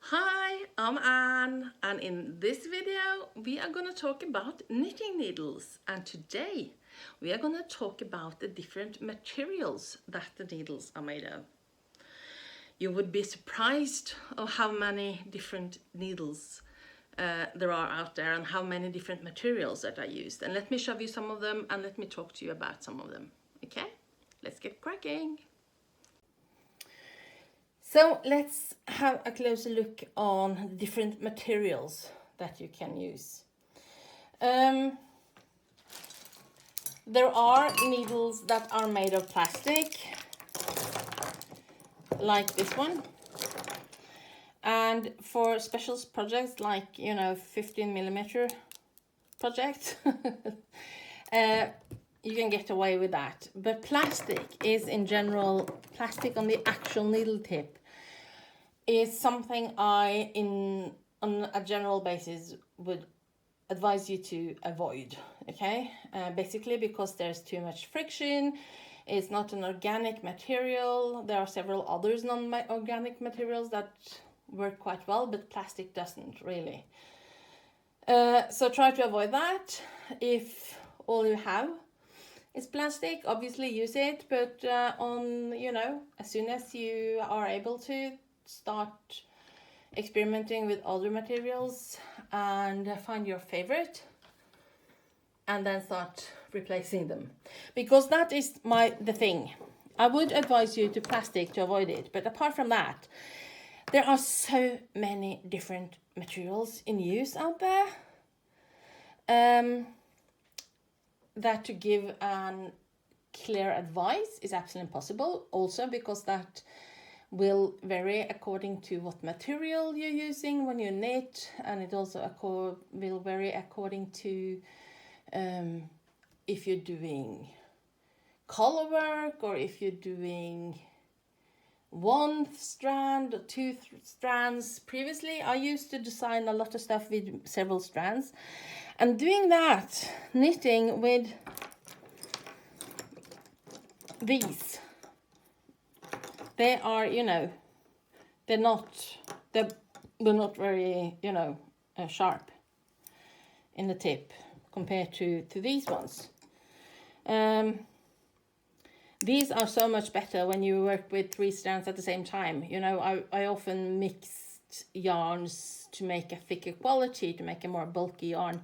Hi, I'm Anne, and in this video we are going to talk about knitting needles, and today we are going to talk about the different materials that the needles are made of. You would be surprised of how many different needles there are out there and how many different materials that are used. And let me show you some of them and let me talk to you about some of them. Okay, let's get cracking. So let's have a closer look on the different materials that you can use. There are needles that are made of plastic, like this one. And for special projects like, 15mm project, you can get away with that. But plastic is in general, plastic on the actual needle tip is something on a general basis would advise you to avoid, okay? Basically because there's too much friction, it's not an organic material. There are several others non-organic materials that work quite well, but plastic doesn't really. So try to avoid that. If all you have is plastic, obviously use it, but as soon as you are able to, start experimenting with other materials and find your favorite and then start replacing them, because that is the thing. I would advise you to plastic to avoid it, but apart from that, there are so many different materials in use out there that to give an clear advice is absolutely impossible, also because that will vary according to what material you're using when you knit, and it also will vary according to if you're doing color work or if you're doing one strand or two strands. Previously, I used to design a lot of stuff with several strands, and doing that, knitting with these, they are, they're not very, sharp in the tip compared to these ones. These are so much better when you work with 3 strands at the same time. I often mixed yarns to make a thicker quality, to make a more bulky yarn,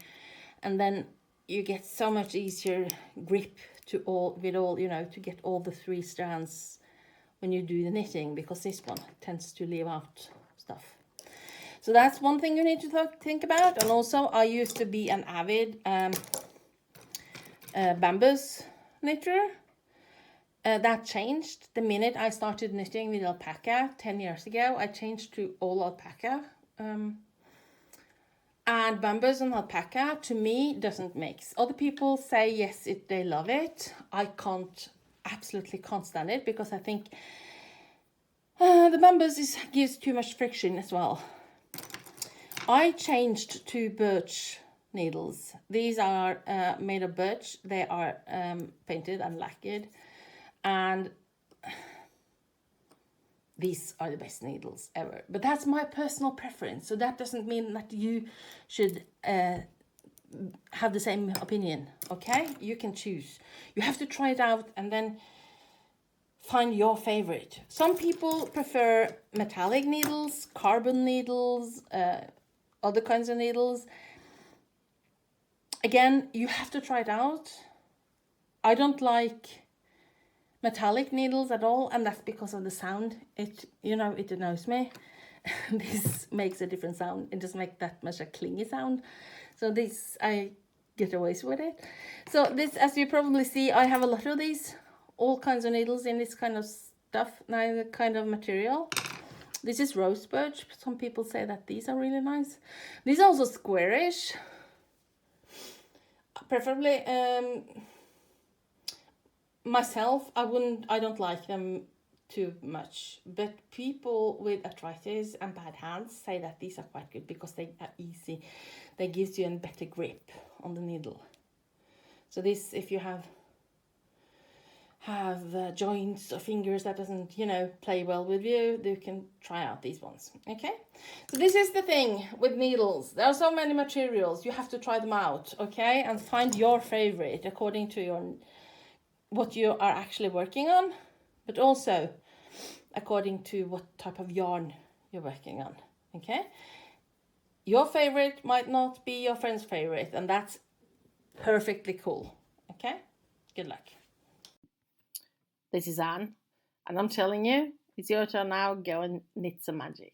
and then you get so much easier grip to get all the 3 strands when you do the knitting, because this one tends to leave out stuff. So that's one thing you need to think about. And also, I used to be an avid bambus knitter. That changed the minute I started knitting with alpaca 10 years ago. I changed to all alpaca. And bambus and alpaca, to me, doesn't mix. Other people say yes, they love it. I absolutely can't stand it, because I think the bambus gives too much friction as well. I changed to birch needles. These are made of birch. They are painted and lacquered, and these are the best needles ever. But that's my personal preference, so that doesn't mean that you should have the same opinion, okay? You can choose. You have to try it out and then find your favorite. Some people prefer metallic needles, carbon needles, other kinds of needles. Again, you have to try it out. I don't like metallic needles at all, and that's because of the sound. It annoys me. This makes a different sound. It doesn't make that much a clingy sound. So this, I get away with it. So this, as you probably see, I have a lot of these, all kinds of needles in this kind of stuff, kind of material. This is rose birch. Some people say that these are really nice. These are also squarish. Preferably, myself, I don't like them too much, but people with arthritis and bad hands say that these are quite good because they are easy. They gives you a better grip on the needle. So this, if you have have joints or fingers that doesn't, play well with you, you can try out these ones. Okay, so this is the thing with needles. There are so many materials, you have to try them out, okay, and find your favorite according to what you are actually working on, but also according to what type of yarn you're working on. Okay, your favorite might not be your friend's favorite, and that's perfectly cool. Okay, good luck. This is Anne, and I'm telling you, it's your turn now. Go and knit some magic.